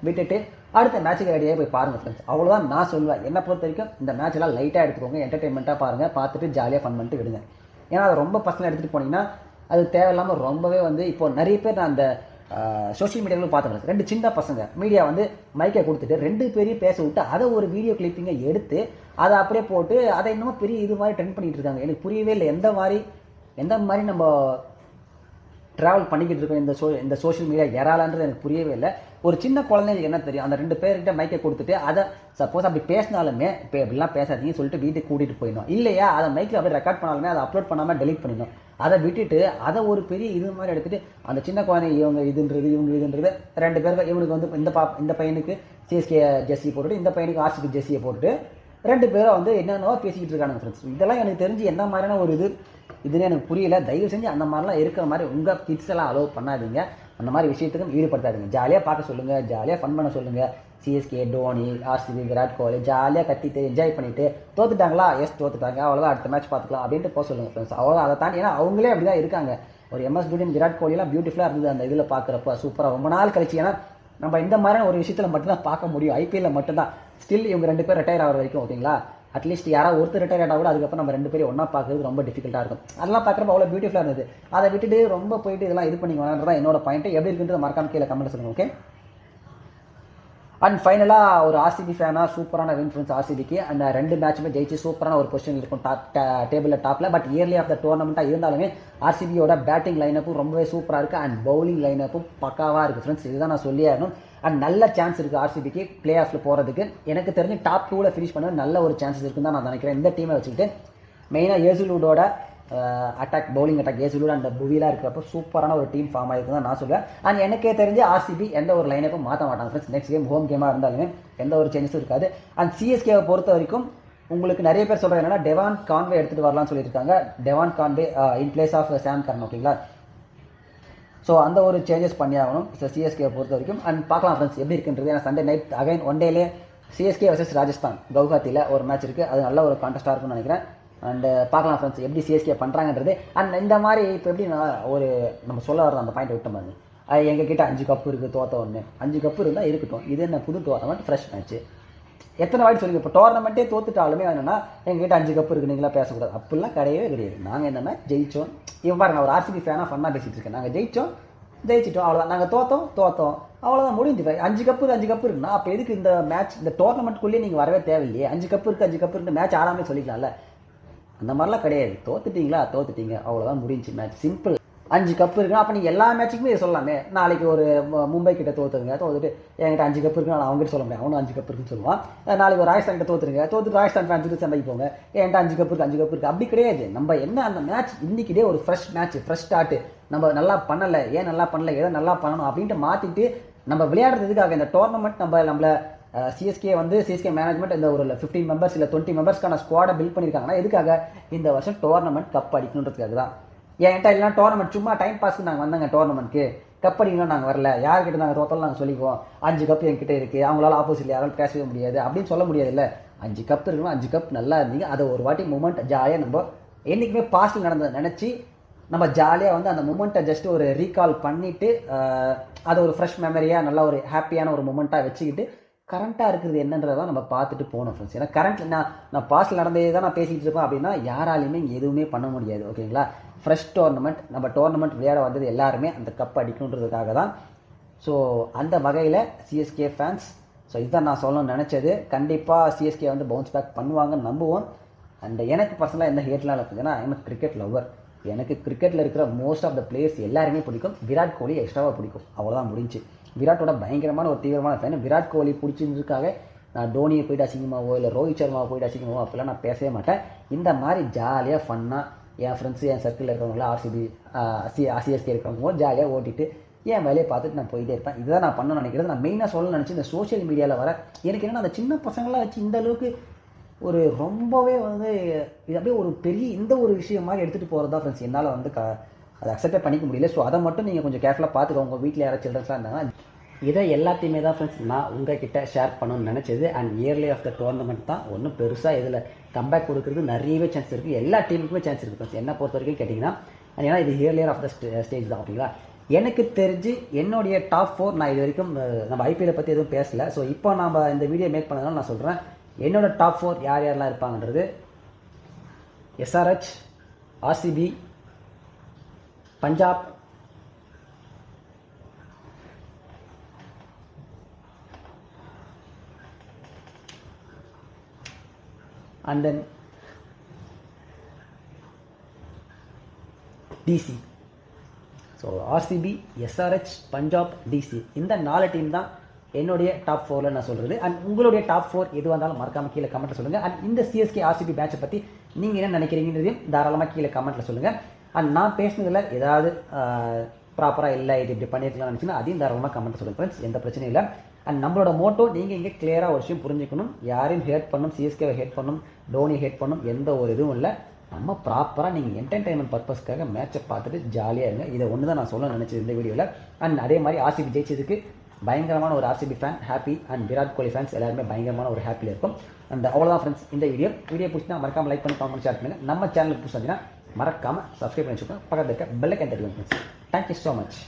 விட்டுட்டு அடுத்த மேட்சுக்கு ரெடியாக போய் பாருங்கள் ஃப்ரெண்ட்ஸ். அவ்வளோதான் நான் சொல்லுவேன். என்னை பொறுத்த வரைக்கும் இந்த மேட்செல்லாம் லைட்டாக எடுத்துக்கோங்க, என்டர்டைன்மெண்ட்டாக பாருங்கள், பார்த்துட்டு ஜாலியாக ஃபன் பண்ணிட்டு விடுங்க. ஏன்னா அதை ரொம்ப பர்சனலாக எடுத்துகிட்டு போனீங்கன்னா அது தேவையில்லாமல் ரொம்பவே வந்து இப்போ நிறைய பேர் நான் அந்த சோஷியல் மீடியாவில் பார்த்துக்கிறேன். 2 சின்ன பசங்க மீடியா வந்து மைக்கை கொடுத்துட்டு 2 பேரையும் பேச விட்டு அதை ஒரு வீடியோ கிளிப்பிங்கை எடுத்து அதை அப்படியே போட்டு அதை இன்னமும் பெரிய இது மாதிரி ட்ரெண்ட் பண்ணிட்டு இருக்காங்க. எனக்கு புரியவே இல்லை எந்த மாதிரி நம்ம ட்ராவல் பண்ணிக்கிட்டு இருக்கோம் இந்த சோஷியல் மீடியா எறாலன்றது எனக்கு புரியவே இல்லை. ஒரு சின்ன குழந்தைங்களுக்கு என்ன தெரியும், அந்த 2 பேர்கிட்ட மைக்கை கொடுத்துட்டு அதை சப்போஸ் அப்படி பேசினாலுமே இப்போ எப்படிலாம் பேசாதீங்கன்னு சொல்லிட்டு வீட்டுக்கு கூட்டிகிட்டு போயிடணும். இல்லையா அதை மைக்கில் அப்படியே ரெக்கார்ட் பண்ணாலுமே அதை அப்லோட் பண்ணாமல் டெலிட் பண்ணிடணும். அதை விட்டுட்டு அதை ஒரு பெரிய இது மாதிரி எடுத்துட்டு அந்த சின்ன குழந்தை இவங்க இதுன்றது 2 பேருக்கு இவனுக்கு வந்து இந்த பையனுக்கு சிஎஸ்கே ஜெர்சி போட்டுட்டு இந்த பையனுக்கு ஆர்சிபி ஜெர்சியை போட்டுட்டு 2 பேரும் வந்து என்னென்னவோ பேசிக்கிட்டு இருக்கானுங்க ஃப்ரெண்ட்ஸ். இதெல்லாம் எனக்கு தெரிஞ்சு என்ன மாதிரியான ஒரு இதுன்னு எனக்கு புரியல. தயவு செஞ்சு அந்த மாதிரிலாம் இருக்கிற மாதிரி உங்கள் கிட்ஸ் எல்லாம் அலோவ் பண்ணாதீங்க. அந்த மாதிரி விஷயத்துக்கும் ஈடுபடுத்தாதீங்க. ஜாலியாக பார்க்க சொல்லுங்கள், ஜாலியாக ஃபன் பண்ண சொல்லுங்கள். சிஎஸ்கே, தோனி, ஆர்சிபி, விராட் கோலி ஜாலியாக கத்திட்டு என்ஜாய் பண்ணிட்டு தோத்துட்டாங்களா, எஸ் தோத்துட்டாங்க, அவ்வளோதான், அடுத்த மேட்ச் பார்த்துக்கலாம் அப்படின்ட்டு போக சொல்லுங்கள் ஃப்ரெண்ட்ஸ். அவ்வளோதான். அதை தாண்டி ஏன்னா அவங்களே அப்படி தான் இருக்காங்க. ஒரு எம்எஸ் தோனி, விராட் கோலிலாம் பியூட்டிஃபுல்லாக இருந்தது அந்த இதில் பார்க்குறப்ப, சூப்பராக ரொம்ப நாள் கழிச்சு. ஏன்னா நம்ம இந்த மாதிரியான ஒரு விஷயத்தில் மட்டும்தான் பார்க்க முடியும், ஐபிஎல்ல மட்டும்தான். ஸ்டில் இவங்க 2 பேர் ரிட்டையர் ஆகிற வரைக்கும் ஓகேங்களா, அட்லீஸ்ட் யாராவது ஒருத்தர் ரிட்டையர் ஆகிட்டா கூட அதுக்கப்புறம் நம்ம 2 பேரும் ஒன்றா பார்க்கறது ரொம்ப டிஃபிகல்ட்டாக இருக்கும். அதெல்லாம் பார்க்குறப்ப அவ்வளோ பியூட்டிஃபுல்லாக இருந்தது. அதை விட்டுட்டு ரொம்ப போயிட்டு இதெல்லாம் இது பண்ணி வேணான்றதான் என்னோட பாயிண்ட். எப்படி இருக்குன்றது மறக்காம கீழே கமெண்ட் சொல்லுங்கள். ஓகே. அண்ட் ஃபைனலாக ஒரு ஆர்சிபி ஃபேனாக சூப்பரான வின் ஃப்ரெண்ட்ஸ் ஆர்சிபிக்கு. அந்த 2 மேட்சுமே ஜெயிச்சு சூப்பரான ஒரு பொசிஷன் இருக்கும் டேபிளில் டாப்பில். பட் இயர்லி ஆஃப் த டோர்னமெண்ட்டாக இருந்தாலுமே ஆர்சிபியோட பேட்டிங் லைனப்பும் ரொம்பவே சூப்பராக இருக்குது அண்ட் பவுலிங் லைனப்பும் பக்காவாக இருக்குது ஃப்ரெண்ட்ஸ். இதுதான் நான் சொல்லி ஆகணும். அண்ட் நல்ல சான்ஸ் இருக்குது ஆர்சிபிக்கு பிளே ஆஃபில் போகிறதுக்கு. எனக்கு தெரிஞ்சு டாப் 2ல் ஃபினிஷ் பண்ண நல்ல ஒரு சான்சஸ் இருக்குன்னு தான் நான் நினைக்கிறேன். இந்த டீமை வச்சுக்கிட்டு மெயினாக ஏசுலூடோட அட்டாக், பவுலிங் அட்டாக், ஏசுலூட் அண்ட் புவிலாம் இருக்கிறப்போ சூப்பரான ஒரு டீம் ஃபார்ம் ஆகிருக்கு தான் நான் சொல்லுவேன். அண்ட் எனக்கே தெரிஞ்சு ஆர்சிபி எந்த ஒரு லைனப்பும் மாற்ற மாட்டாங்க ஃப்ரெண்ட்ஸ். நெக்ஸ்ட் கேம் ஹோம் கேமாக இருந்தாலுமே எந்த ஒரு சேஞ்சஸும் இருக்காது. அண்ட் சிஎஸ்கேவை பொறுத்த வரைக்கும் உங்களுக்கு நிறைய பேர் சொல்கிறது என்னன்னா டெவான் கான்வே எடுத்துகிட்டு வரலாம்னு சொல்லியிருக்காங்க. Devon Conway in place of Sam Curran ஓகேங்களா. ஸோ அந்த ஒரு சேஞ்சஸ் பண்ணி ஆகணும் சிஎஸ்கே பொறுத்த வரைக்கும். அண்ட் பார்க்கலாம் ஃப்ரெண்ட்ஸ் எப்படி இருக்குன்றது. ஏன்னா சண்டே நைட் அகைன் ஒன் டேலே சிஎஸ்கே வர்சஸ் ராஜஸ்தான் கவுஹாத்தியில் ஒரு மேட்ச் இருக்குது. அது நல்ல ஒரு கான்டெஸ்ட்டாக இருக்கும்னு நினைக்கிறேன். அண்ட் பார்க்கலாம் ஃப்ரெண்ட்ஸ் எப்படி சிஎஸ்கே பண்ணுறாங்கன்றது. அண்ட் இந்த மாதிரி இப்போ எப்படி ஒரு நம்ம சொல்ல வர அந்த பாயிண்ட் விட்ட மாதிரி எங்ககிட்ட 5 கப்பு இருக்குது, தோத்த ஒன்று 5 கப்பு இருந்தால் இருக்கட்டும். இது என்ன புது டோர்னமெண்ட், ஃப்ரெஷ் மேட்ச்சு. எத்தனை வாட்டி சொல்லுங்க, இப்போ டோர்னமெண்ட்டே தோத்துட்டாலுமே என்னன்னா எங்ககிட்ட 5 கப்பு இருக்குது நீங்களா பேசக்கூடாது. அப்படிலாம் கிடையவே கிடையாது. நாங்கள் என்ன மேட்ச் ஜெயிச்சோம். இவன் பாருங்க, ஒரு ஆர்சிபி ஃபேனாக ஃபன்னாக பேசிட்டு இருக்கேன். நாங்கள் ஜெயிச்சிட்டோம் அவ்வளோதான். நாங்கள் தோத்தோம் அவ்வளோதான், முடிஞ்சு. 5 கப்பு இருக்குன்னா அப்போ எதுக்கு இந்த மேட்ச், இந்த டோர்னமெண்ட்குள்ளேயே நீங்கள் வரவே தேவையில்லையே. 5 கப்பு இருக்குது மேட்ச் ஆடாமே சொல்லிக்கலாம்ல. அந்த மாதிரிலாம் கிடையாது. தோத்துட்டீங்க அவ்வளோதான், முடிஞ்சு மேட்ச், சிம்பிள். 5 கப்பு இருக்குன்னா அப்போ நீங்கள் எல்லா மேட்சுக்குமே இதை சொல்லலாமே. நாளைக்கு ஒரு மும்பை கிட்ட தோத்துட்டு என்கிட்ட 5 கப்பு இருக்குன்னு நான் அவங்ககிட்ட சொல்ல முடியாது, அவனும் 5 கப்பு இருக்குன்னு சொல்லுவான். நாளைக்கு ஒரு ராஜஸ்தான் கிட்ட தோத்துட்டு ராஜஸ்தான் ஃபேன்ஸுக்கு சண்டைக்கு போங்க, என்கிட்ட 5 கப்பு இருக்குது. அப்படி கிடையாது. நம்ம என்ன அந்த மேட்ச் இன்னைக்கிட்டே ஒரு ஃப்ரெஷ் மேட்ச், ஃப்ரெஷ் ஸ்டார்ட். நம்ம நல்லா பண்ணலை, ஏன் நல்லா பண்ணல, எதை நல்லா பண்ணணும் அப்படின்ட்டு மாற்றிட்டு நம்ம விளையாடுறதுக்காக இந்த டோர்னமெண்ட் நம்மள சிஎஸ்கே மேனேஜ்மெண்ட் இந்த ஒரு 15 மெம்பர்ஸ் இல்லை 20 மெம்பர்ஸ்க்கான ஸ்குவாடை பில்ட் பண்ணியிருக்காங்கன்னா எதுக்காக, இந்த வருஷம் டோர்னமெண்ட் கப் அடிக்கணுன்றதுக்காக தான். என்கிட்ட இல்லைனா டோர்னமெண்ட் சும்மா டைம் பாஸ்க்கு நாங்கள் வந்தாங்க, டோர்னமெண்ட்க்கு கப் அடிக்கணும் நாங்கள் வரல, யார்கிட்ட நாங்கள் தோத்தாலும் நாங்கள் சொல்லிக்குவோம் 5 கப் என்கிட்ட இருக்குது, அவங்களால ஆப்போசிட்ல யாராலும் பேசவே முடியாது அப்படின்னு சொல்ல முடியாது. இல்லை 5 கப் இருக்கணும், 5 கப் நல்லா இருந்தீங்க, அதை ஒரு வாட்டி மூமெண்ட் ஜாலியாக நம்ம என்றைக்குமே பாஸ்டில் நடந்ததை நினச்சி நம்ம ஜாலியாக வந்து அந்த மூமெண்ட்டை ஜஸ்ட் ஒரு ரீகால் பண்ணிவிட்டு அதை ஒரு ஃப்ரெஷ் மெமரியாக நல்லா ஒரு ஹாப்பியான ஒரு மூமெண்ட்டாக வச்சுக்கிட்டு கரண்ட்டாக இருக்கிறது என்னன்றதான் நம்ம பார்த்துட்டு போகணும் ஃப்ரெண்ட்ஸ். ஏன்னா கரண்ட்டில் நான் பாஸ்டில் நடந்ததே தான் நான் பேசிகிட்டு இருப்பேன் அப்படின்னா யாராலையுமே இங்கே எதுவுமே பண்ண முடியாது ஓகேங்களா. ஃப்ரெஷ் டோர்னமெண்ட், நம்ம டோர்னமெண்ட் விளையாட வந்தது எல்லாருமே அந்த கப் அடிக்கணுன்றதுக்காக தான். ஸோ அந்த வகையில் சிஎஸ்கே ஃபேன்ஸ், ஸோ இதுதான் நான் சொல்லணும்னு நினச்சது. கண்டிப்பாக சிஎஸ்கே வந்து பவுன்ஸ் பேக் பண்ணுவாங்கன்னு நம்புவோம். அண்ட் எனக்கு பர்சனலாக எந்த ஹேட்லாம் இருக்குதுன்னா எனக்கு கிரிக்கெட் லவ்வர். எனக்கு கிரிக்கெட்டில் இருக்கிற மோஸ்ட் ஆஃப் த பிளேயர்ஸ் எல்லாருமே பிடிக்கும். விராட் கோலி எக்ஸ்ட்ராவாக பிடிக்கும், அவ்வளோதான் முடிஞ்சு. விராட்டோட பயங்கரமான ஒரு தீவிரமான ஃபேன். விராட் கோலி பிடிச்சிருக்காக நான் தோனியை போயிட்டு அசிங்கமாவோ இல்லை ரோஹித் சர்மாவை போயிட்டு அசிங்கமாவோ அப்படிலாம் நான் பேசவே மாட்டேன். இந்த மாதிரி ஜாலியாக ஃபன்னாக என் ஃப்ரெண்ட்ஸு, என் சர்க்கிளில் இருக்கிறவங்கள சிஎஸ்கே இருக்கிறவங்க ஜாலியாக ஓட்டிட்டு என் வேலையை பார்த்துட்டு நான் போயிட்டே இருப்பேன். இதுதான் நான் பண்ணணும்னு நினைக்கிறது. நான் மெயினாக சொல்லணும்னு நினச்சி இந்த சோஷியல் மீடியாவில் வர எனக்கு என்னென்னா அந்த சின்ன பசங்களாம் வச்சு இந்த அளவுக்கு ஒரு ரொம்பவே வந்து இது அப்படியே ஒரு பெரிய இந்த ஒரு விஷயம் மாதிரி எடுத்துகிட்டு போகிறது தான் ஃப்ரெண்ட்ஸ் என்னால் வந்து அதை அக்செப்டே பண்ணிக்க முடியல. ஸோ அதை மட்டும் நீங்கள் கொஞ்சம் கேர்ஃபுல்லாக பார்த்துக்கோங்க. உங்கள் வீட்டில் யாராவது சில்ட்ரன்ஸ்லாம் இருந்தாங்கன்னா இதை எல்லாத்தையுமே தான் ஃப்ரெண்ட்ஸ் நான் உங்ககிட்ட ஷேர் பண்ணணும்னு நினச்சது. And early of the tournament தான் ஒன்றும் பெருசாக இதில் கம்பேக் கொடுக்குறது நிறையவே சான்ஸ் இருக்குது. எல்லா டீமுக்குமே சான்ஸ் இருக்குது ஃப்ரெண்ட்ஸ் என்னை பொறுத்த வரைக்கும் கேட்டிங்கன்னா. ஏன்னா இது இயர்லியர் ஆஃப் த ஸ்டேஜ் தான் ஓகேங்களா. எனக்கு தெரிஞ்சு என்னுடைய டாப் 4 நான் இது வரைக்கும் நம்ம ஐபிஎல் பற்றி எதுவும் பேசலை. ஸோ இப்போ நம்ம இந்த வீடியோ மேக் பண்ணதுனால நான் சொல்கிறேன் என்னோட டாப் 4 யாரெல்லாம் இருப்பாங்கன்றது. SRH, RCB, Punjab, and then DC. So so RCB, SRH, Punjab, DC இந்த 4 டீம் தான் என்னுடைய டாப் 4ல நான் சொல்றது. அண்ட் உங்களுடைய டாப் 4 எது வந்தாலும் மறக்காம கீழே கமெண்ட்ல சொல்லுங்க. அண்ட் இந்த சிஎஸ்கே ஆர்சிபி மேட்சை பத்தி நீங்க என்ன நினைக்கிறீங்கன்றதையும் தாராளமாக கீழே கமெண்ட்ல சொல்லுங்க. அண்ட் நான் பேசினதுல ஏதாவது ப்ராப்பரா இல்லை, இது இப்படி பண்ணிருக்கலாம் நினைச்சுன்னா அதையும் தாராளமாக கமெண்ட் சொல்லுங்க ஃப்ரெண்ட்ஸ், எந்த பிரச்சனையும் இல்லை. அண்ட் நம்மளோட மோட்டோ நீங்க இங்கே கிளியரா ஒரு விஷயம் புரிஞ்சுக்கணும். யாரையும் ஹேட் பண்ணும், சிஎஸ்கேவை ஹேட் பண்ணும், டோனி ஹேட் பண்ணும் எந்த ஒரு இதுவும் இல்லை. நம்ம ப்ராப்பராக நீங்கள் என்டர்டைன்மெண்ட் பர்பஸ்க்காக மேட்சை பார்த்துட்டு ஜாலியாக இருங்க. இதை ஒன்று தான் நான் சொல்ல நினச்சது இந்த வீடியோவில். அண்ட் அதே மாதிரி ஆர்சிபி ஜெயிச்சதுக்கு பயங்கரமான ஒரு RCB fan happy, and Virat Kohli fans எல்லாருமே பயங்கரமான ஒரு ஹாப்பியில் இருக்கும். அந்த அவ்வளோதான் ஃப்ரெண்ட்ஸ் இந்த வீடியோ பிடிச்சினா மறக்காம லைக் பண்ணி காமெண்ட் ஷேர் பண்ணுங்கள். நம்ம சேனலுக்கு புதுசாக மறக்காமல் சப்ஸ்கிரைப் பண்ணி வச்சுக்கோங்க. பக்கத்தில் இருக்க பெல் ஐக்கான் தட்டுங்க ஃப்ரெண்ட்ஸ். Thank you so much.